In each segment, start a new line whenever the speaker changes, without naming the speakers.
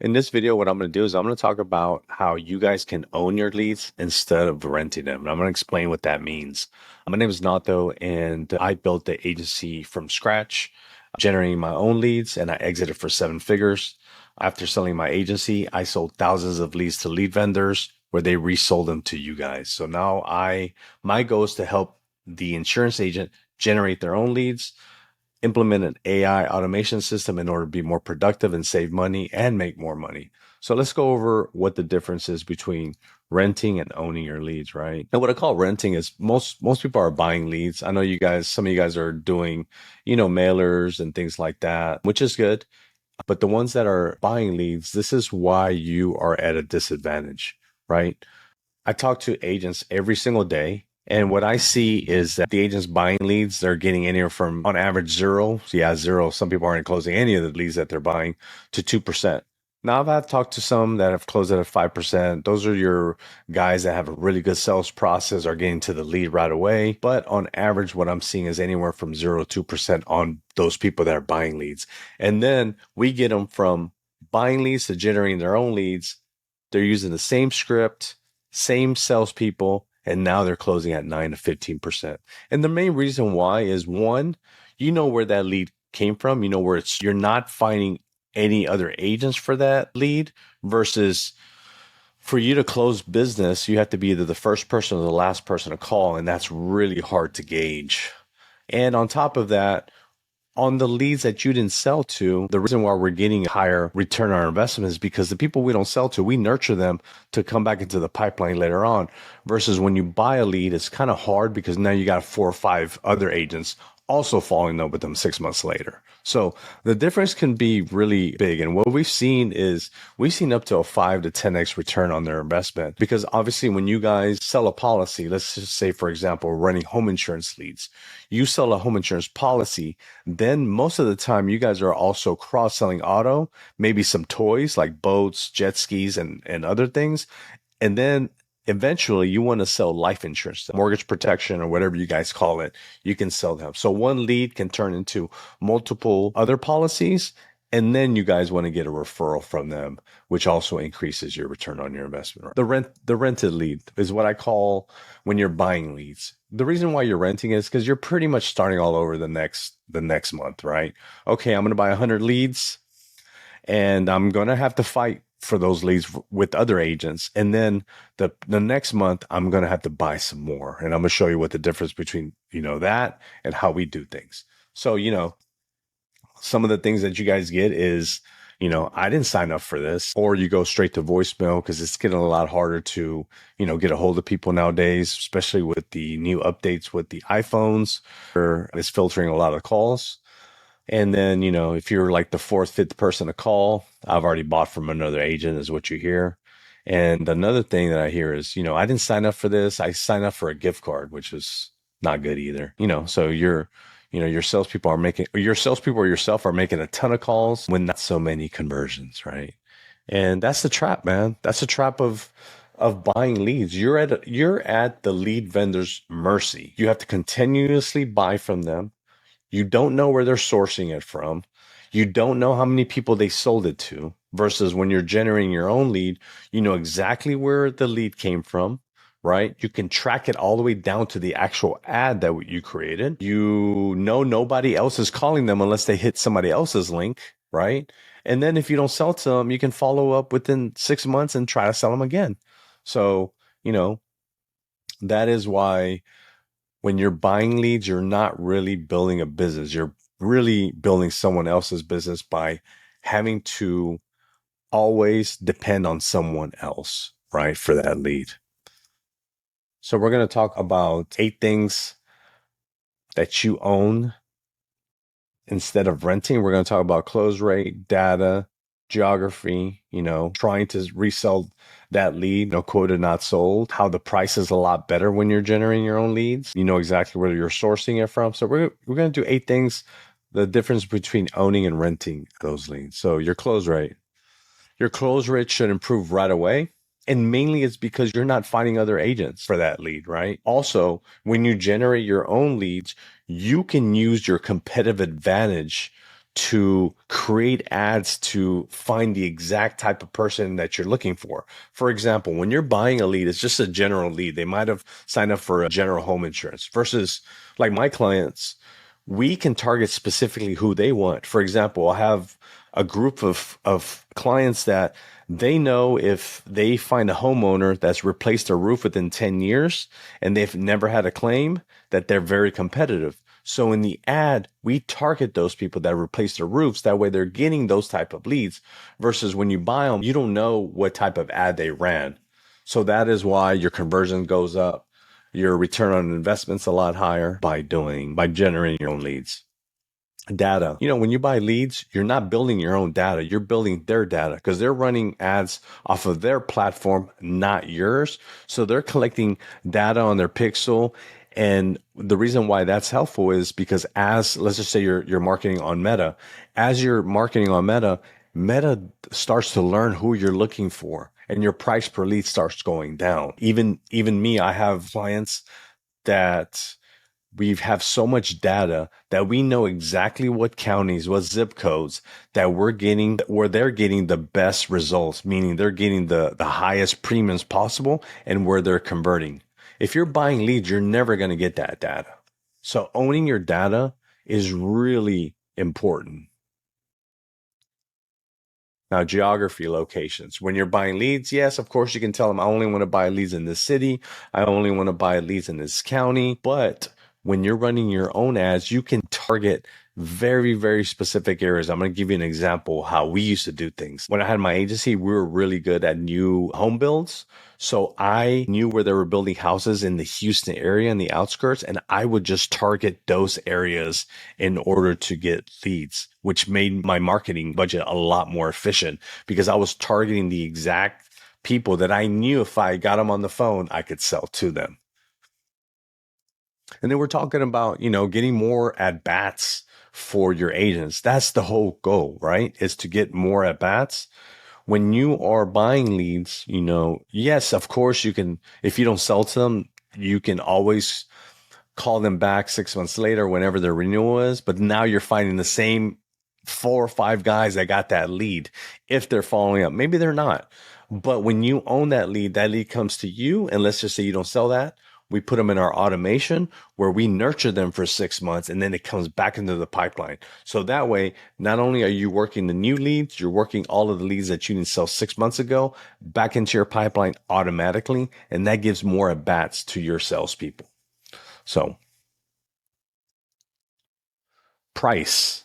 In this video, what I'm going to do is I'm going to talk about how you guys can own your leads instead of renting them. And I'm going to explain what that means. My name is Nato, and I built the agency from scratch, generating my own leads, and I exited for 7 figures. After selling my agency, I sold thousands of leads to lead vendors where they resold them to you guys. So now my goal is to help the insurance agent generate their own leads, implement an AI automation system in order to be more productive and save money and make more money. So let's go over what the difference is between renting and owning your leads, right? And what I call renting is most people are buying leads. I know you guys, some of you guys are doing, mailers and things like that, which is good. But the ones that are buying leads, this is why you are at a disadvantage, right? I talk to agents every single day. And what I see is that the agents buying leads, they're getting anywhere from on average zero. Yeah, zero. Some people aren't closing any of the leads that they're buying to 2%. Now, I've talked to some that have closed at 5%. Those are your guys that have a really good sales process, are getting to the lead right away. But on average, what I'm seeing is anywhere from 0 to 2% on those people that are buying leads. And then we get them from buying leads to generating their own leads. They're using the same script, same salespeople, and now they're closing at 9 to 15%. And the main reason why is one, you know where that lead came from, you know where you're not finding any other agents for that lead, versus for you to close business, you have to be either the first person or the last person to call, and that's really hard to gauge. And on top of that, on the leads that you didn't sell to, the reason why we're getting a higher return on our investment is because the people we don't sell to, we nurture them to come back into the pipeline later on. Versus when you buy a lead, it's kind of hard because now you got 4 or 5 other agents also falling in love with them 6 months later. So the difference can be really big. And what we've seen is we've seen up to a 5 to 10x return on their investment. Because obviously when you guys sell a policy, let's just say, for example, running home insurance leads, you sell a home insurance policy, then most of the time you guys are also cross-selling auto, maybe some toys like boats, jet skis, and other things. And then eventually you want to sell life insurance, mortgage protection, or whatever you guys call it. You can sell them. So one lead can turn into multiple other policies. And then you guys want to get a referral from them, which also increases your return on your investment. The rented lead is what I call when you're buying leads. The reason why you're renting is because you're pretty much starting all over the next month, right? Okay, I'm going to buy 100 leads, and I'm going to have to fight for those leads with other agents. And then the next month, I'm going to have to buy some more. And I'm going to show you what the difference between, that and how we do things. So, some of the things that you guys get is, I didn't sign up for this, or you go straight to voicemail because it's getting a lot harder to, get a hold of people nowadays, especially with the new updates with the iPhones, or it's filtering a lot of calls. And then, if you're like the fourth, fifth person to call, I've already bought from another agent, is what you hear. And another thing that I hear is, I didn't sign up for this. I signed up for a gift card, which is not good either. So your salespeople or yourself are making a ton of calls when not so many conversions, right? And that's the trap, man. That's the trap of buying leads. You're at the lead vendor's mercy. You have to continuously buy from them. You don't know where they're sourcing it from. You don't know how many people they sold it to, versus when you're generating your own lead, you know exactly where the lead came from, right? You can track it all the way down to the actual ad that you created. You know nobody else is calling them unless they hit somebody else's link, right? And then if you don't sell to them, you can follow up within 6 months and try to sell them again. So, that is why when you're buying leads, you're not really building a business. You're really building someone else's business by having to always depend on someone else, right, for that lead. So we're going to talk about 8 things that you own instead of renting. We're going to talk about close rate, data, geography, trying to resell that lead, quoted, not sold, how the price is a lot better when you're generating your own leads. You know exactly where you're sourcing it from. So we're going to do 8 things, the difference between owning and renting those leads. So your close rate. Your close rate should improve right away. And mainly it's because you're not finding other agents for that lead, right? Also, when you generate your own leads, you can use your competitive advantage to create ads to find the exact type of person that you're looking for. For example, when you're buying a lead, it's just a general lead. They might have signed up for a general home insurance versus like my clients, we can target specifically who they want. For example, I have a group of clients that they know if they find a homeowner that's replaced their roof within 10 years and they've never had a claim, that they're very competitive. So in the ad, we target those people that replace their roofs. That way they're getting those type of leads versus when you buy them, you don't know what type of ad they ran. So that is why your conversion goes up. Your return on investment's a lot higher by generating your own leads. Data. When you buy leads, you're not building your own data. You're building their data because they're running ads off of their platform, not yours. So they're collecting data on their pixel. And the reason why that's helpful is because let's just say you're marketing on Meta, as you're marketing on Meta, Meta starts to learn who you're looking for and your price per lead starts going down. Even me, I have clients that we have so much data that we know exactly what counties, what zip codes that where they're getting the best results, meaning they're getting the highest premiums possible and where they're converting. If you're buying leads, you're never going to get that data. So owning your data is really important. Now, geography locations. When you're buying leads, yes, of course, you can tell them, I only want to buy leads in this city. I only want to buy leads in this county. But when you're running your own ads, you can target very, very specific areas. I'm going to give you an example how we used to do things. When I had my agency, we were really good at new home builds. So I knew where they were building houses in the Houston area and the outskirts, and I would just target those areas in order to get leads, which made my marketing budget a lot more efficient because I was targeting the exact people that I knew if I got them on the phone, I could sell to them. And then we're talking about, getting more at bats for your agents. That's the whole goal, right? Is to get more at bats. When you are buying leads, yes, of course you can, if you don't sell to them, you can always call them back 6 months later, whenever their renewal is. But now you're finding the same 4 or 5 guys that got that lead. If they're following up, maybe they're not. But when you own that lead comes to you. And let's just say you don't sell that. We put them in our automation where we nurture them for 6 months and then it comes back into the pipeline. So that way, not only are you working the new leads, you're working all of the leads that you didn't sell 6 months ago back into your pipeline automatically. And that gives more at bats to your salespeople. So price.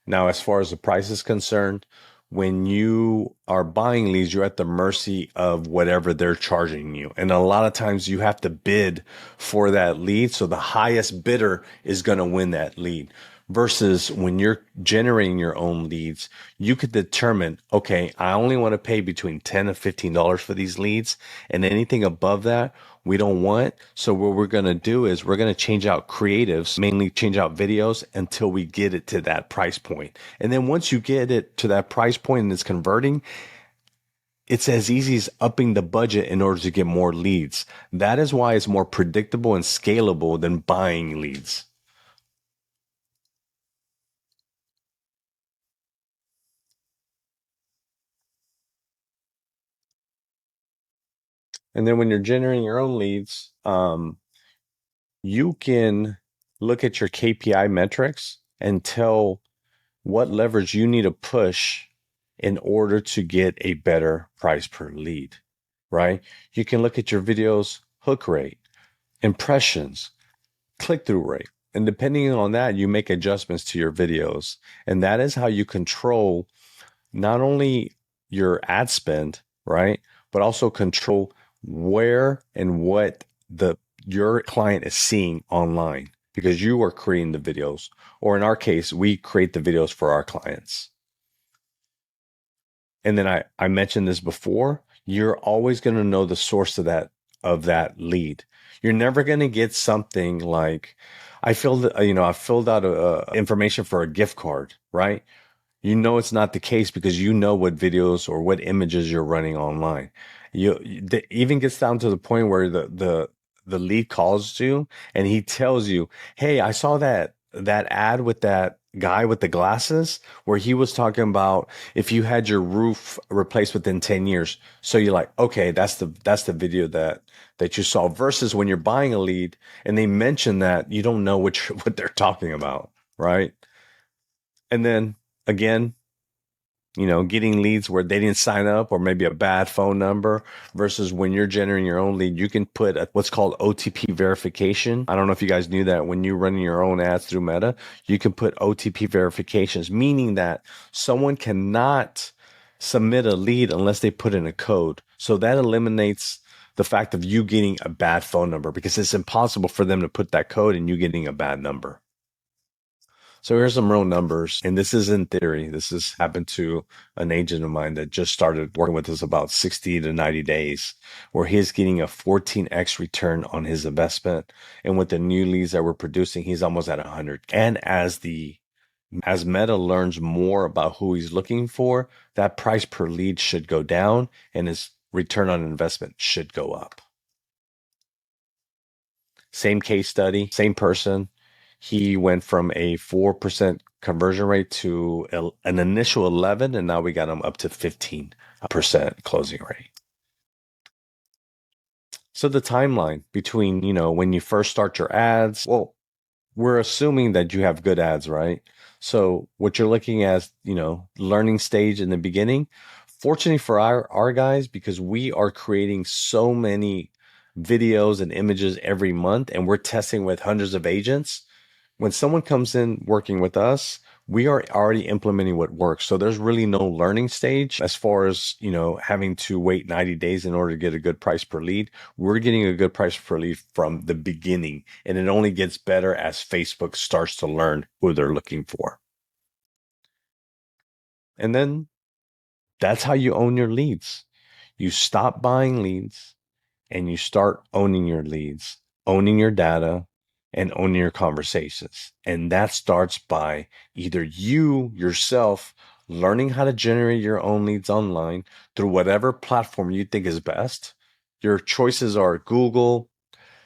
Now, as far as the price is concerned, when you are buying leads, you're at the mercy of whatever they're charging you. And a lot of times you have to bid for that lead. So the highest bidder is going to win that lead. Versus when you're generating your own leads, you could determine, okay, I only want to pay between $10 and $15 for these leads. And anything above that, we don't want. So what we're going to do is we're going to change out creatives, mainly change out videos until we get it to that price point. And then once you get it to that price point and it's converting, it's as easy as upping the budget in order to get more leads. That is why it's more predictable and scalable than buying leads. And then when you're generating your own leads, you can look at your KPI metrics and tell what leverage you need to push in order to get a better price per lead, right? You can look at your videos hook rate, impressions, click-through rate. And depending on that, you make adjustments to your videos. And that is how you control not only your ad spend, right? But also control where and what your client is seeing online because you are creating the videos. Or in our case, we create the videos for our clients. And then I mentioned this before, you're always going to know the source of that lead. You're never going to get something like I filled out information for a gift card, right? It's not the case because you know what videos or what images you're running online. It even gets down to the point where the lead calls you and he tells you, "Hey, I saw that ad with that guy with the glasses where he was talking about if you had your roof replaced within 10 years. So you're like, okay, that's the video that you saw versus when you're buying a lead and they mention that you don't know which what they're talking about, right? And then again, getting leads where they didn't sign up or maybe a bad phone number versus when you're generating your own lead, you can put what's called OTP verification. I don't know if you guys knew that when you're running your own ads through Meta, you can put OTP verifications, meaning that someone cannot submit a lead unless they put in a code. So that eliminates the fact of you getting a bad phone number because it's impossible for them to put that code and you getting a bad number. So here's some real numbers, and this is in theory. This has happened to an agent of mine that just started working with us about 60 to 90 days, where he's getting a 14x return on his investment. And with the new leads that we're producing, he's almost at 100. And as Meta learns more about who he's looking for, that price per lead should go down and his return on investment should go up. Same case study, same person. He went from a 4% conversion rate to an initial 11, and now we got him up to 15% closing rate. So the timeline between, when you first start your ads, well, we're assuming that you have good ads, right? So what you're looking at, learning stage in the beginning. Fortunately for our guys, because we are creating so many videos and images every month, and we're testing with hundreds of agents. When someone comes in working with us, we are already implementing what works. So there's really no learning stage as far as, having to wait 90 days in order to get a good price per lead. We're getting a good price per lead from the beginning, and it only gets better as Facebook starts to learn who they're looking for. And then that's how you own your leads. You stop buying leads and you start owning your leads, owning your data, and owning your conversations. And that starts by either you yourself learning how to generate your own leads online through whatever platform you think is best. Your choices are Google,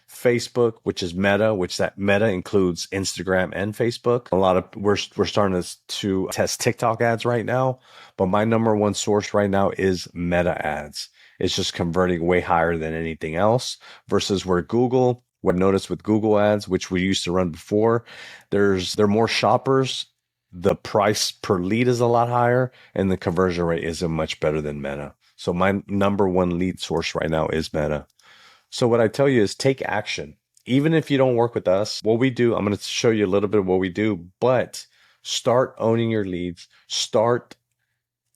Facebook, which is Meta, which that Meta includes Instagram and Facebook. We're starting to test TikTok ads right now, but my number one source right now is Meta ads. It's just converting way higher than anything else versus where Google, what I've noticed with Google ads, which we used to run before, there are more shoppers. The price per lead is a lot higher and the conversion rate isn't much better than Meta. So my number one lead source right now is Meta. So what I tell you is take action. Even if you don't work with us, what we do, I'm going to show you a little bit of what we do, but start owning your leads. Start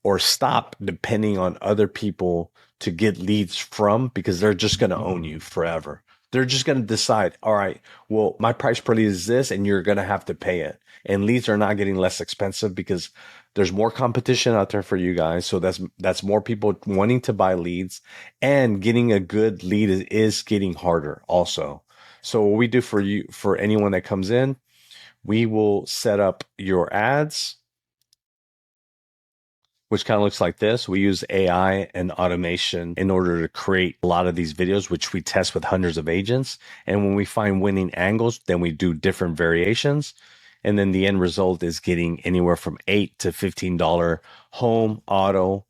or stop depending on other people to get leads from because they're just going to own you forever. They're just going to decide, all right, well, my price per lead is this, and you're going to have to pay it. And leads are not getting less expensive because there's more competition out there for you guys. So that's more people wanting to buy leads, and getting a good lead is getting harder also. So what we do for you, for anyone that comes in, we will set up your ads, which kind of looks like this. We use AI and automation in order to create a lot of these videos, which we test with hundreds of agents. And when we find winning angles, then we do different variations. And then the end result is getting anywhere from $8 to $15 home, auto,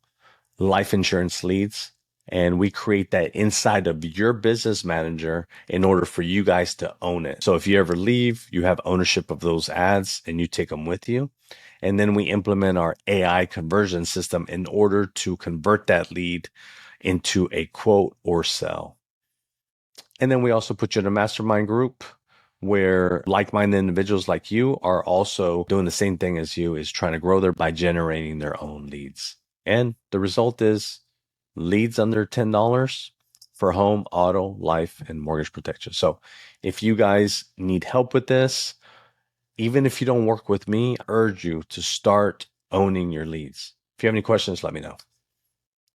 life insurance leads. And we create that inside of your business manager in order for you guys to own it. So if you ever leave, you have ownership of those ads and you take them with you. And then we implement our AI conversion system in order to convert that lead into a quote or sell. And then we also put you in a mastermind group where like-minded individuals like you are also doing the same thing as you, is trying to grow by generating their own leads. And the result is leads under $10 for home, auto, life, and mortgage protection. So if you guys need help with this, even if you don't work with me, I urge you to start owning your leads. If you have any questions, let me know.